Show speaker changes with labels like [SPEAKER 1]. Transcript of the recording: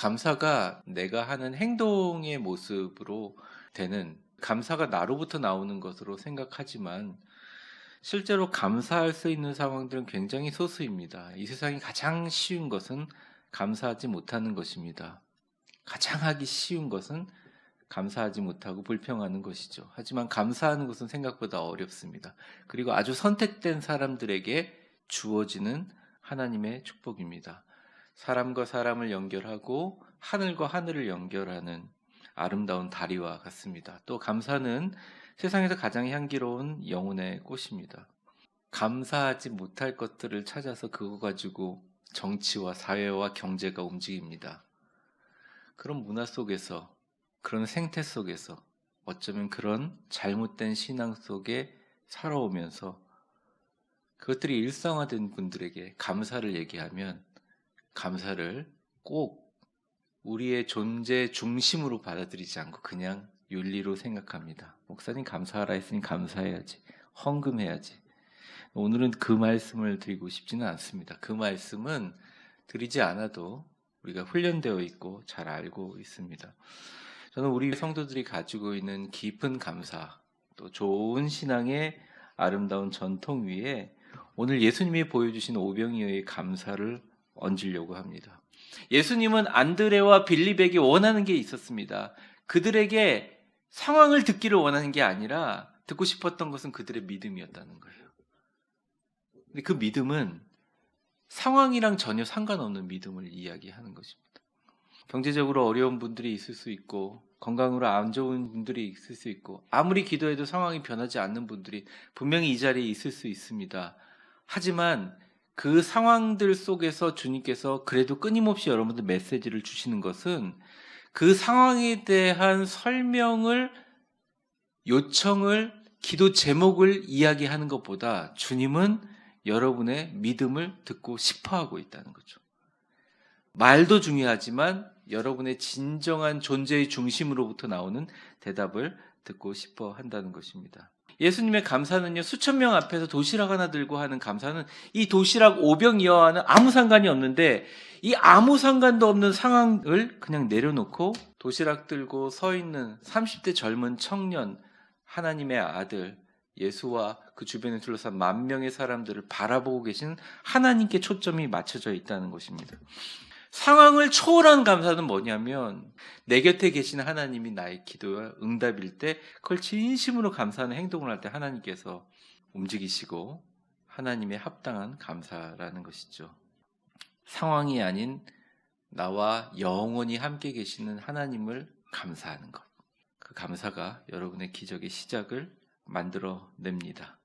[SPEAKER 1] 감사가 내가 하는 행동의 모습으로 되는, 감사가 나로부터 나오는 것으로 생각하지만 실제로 감사할 수 있는 상황들은 굉장히 소수입니다. 이 세상이 가장 쉬운 것은 감사하지 못하는 것입니다. 가장 하기 쉬운 것은 감사하지 못하고 불평하는 것이죠. 하지만 감사하는 것은 생각보다 어렵습니다. 그리고 아주 선택된 사람들에게 주어지는 하나님의 축복입니다. 사람과 사람을 연결하고 하늘과 하늘을 연결하는 아름다운 다리와 같습니다. 또 감사는 세상에서 가장 향기로운 영혼의 꽃입니다. 감사하지 못할 것들을 찾아서 그거 가지고 정치와 사회와 경제가 움직입니다. 그런 문화 속에서, 그런 생태 속에서, 어쩌면 그런 잘못된 신앙 속에 살아오면서 그것들이 일상화된 분들에게 감사를 얘기하면 감사를 꼭 우리의 존재 중심으로 받아들이지 않고 그냥 윤리로 생각합니다. 목사님 감사하라 했으니 감사해야지, 헌금해야지. 오늘은 그 말씀을 드리고 싶지는 않습니다. 그 말씀은 드리지 않아도 우리가 훈련되어 있고 잘 알고 있습니다. 저는 우리 성도들이 가지고 있는 깊은 감사, 또 좋은 신앙의 아름다운 전통 위에 오늘 예수님이 보여주신 오병이어의 감사를 얹으려고 합니다. 예수님은 안드레와 빌립에게 원하는 게 있었습니다. 그들에게 상황을 듣기를 원하는 게 아니라 듣고 싶었던 것은 그들의 믿음이었다는 거예요. 근데 그 믿음은 상황이랑 전혀 상관없는 믿음을 이야기하는 것입니다. 경제적으로 어려운 분들이 있을 수 있고 건강으로 안 좋은 분들이 있을 수 있고 아무리 기도해도 상황이 변하지 않는 분들이 분명히 이 자리에 있을 수 있습니다. 하지만 그 상황들 속에서 주님께서 그래도 끊임없이 여러분들 메시지를 주시는 것은 그 상황에 대한 설명을, 요청을, 기도 제목을 이야기하는 것보다 주님은 여러분의 믿음을 듣고 싶어 하고 있다는 거죠. 말도 중요하지만 여러분의 진정한 존재의 중심으로부터 나오는 대답을 듣고 싶어 한다는 것입니다. 예수님의 감사는요, 수천 명 앞에서 도시락 하나 들고 하는 감사는 이 도시락 오병이어와는 아무 상관이 없는데, 이 아무 상관도 없는 상황을 그냥 내려놓고 도시락 들고 서 있는 30대 젊은 청년, 하나님의 아들 예수와 그 주변에 둘러싼 만 명의 사람들을 바라보고 계신 하나님께 초점이 맞춰져 있다는 것입니다. 상황을 초월한 감사는 뭐냐면 내 곁에 계신 하나님이 나의 기도와 응답일 때 그걸 진심으로 감사하는 행동을 할 때 하나님께서 움직이시고 하나님의 합당한 감사라는 것이죠. 상황이 아닌 나와 영원히 함께 계시는 하나님을 감사하는 것. 그 감사가 여러분의 기적의 시작을 만들어냅니다.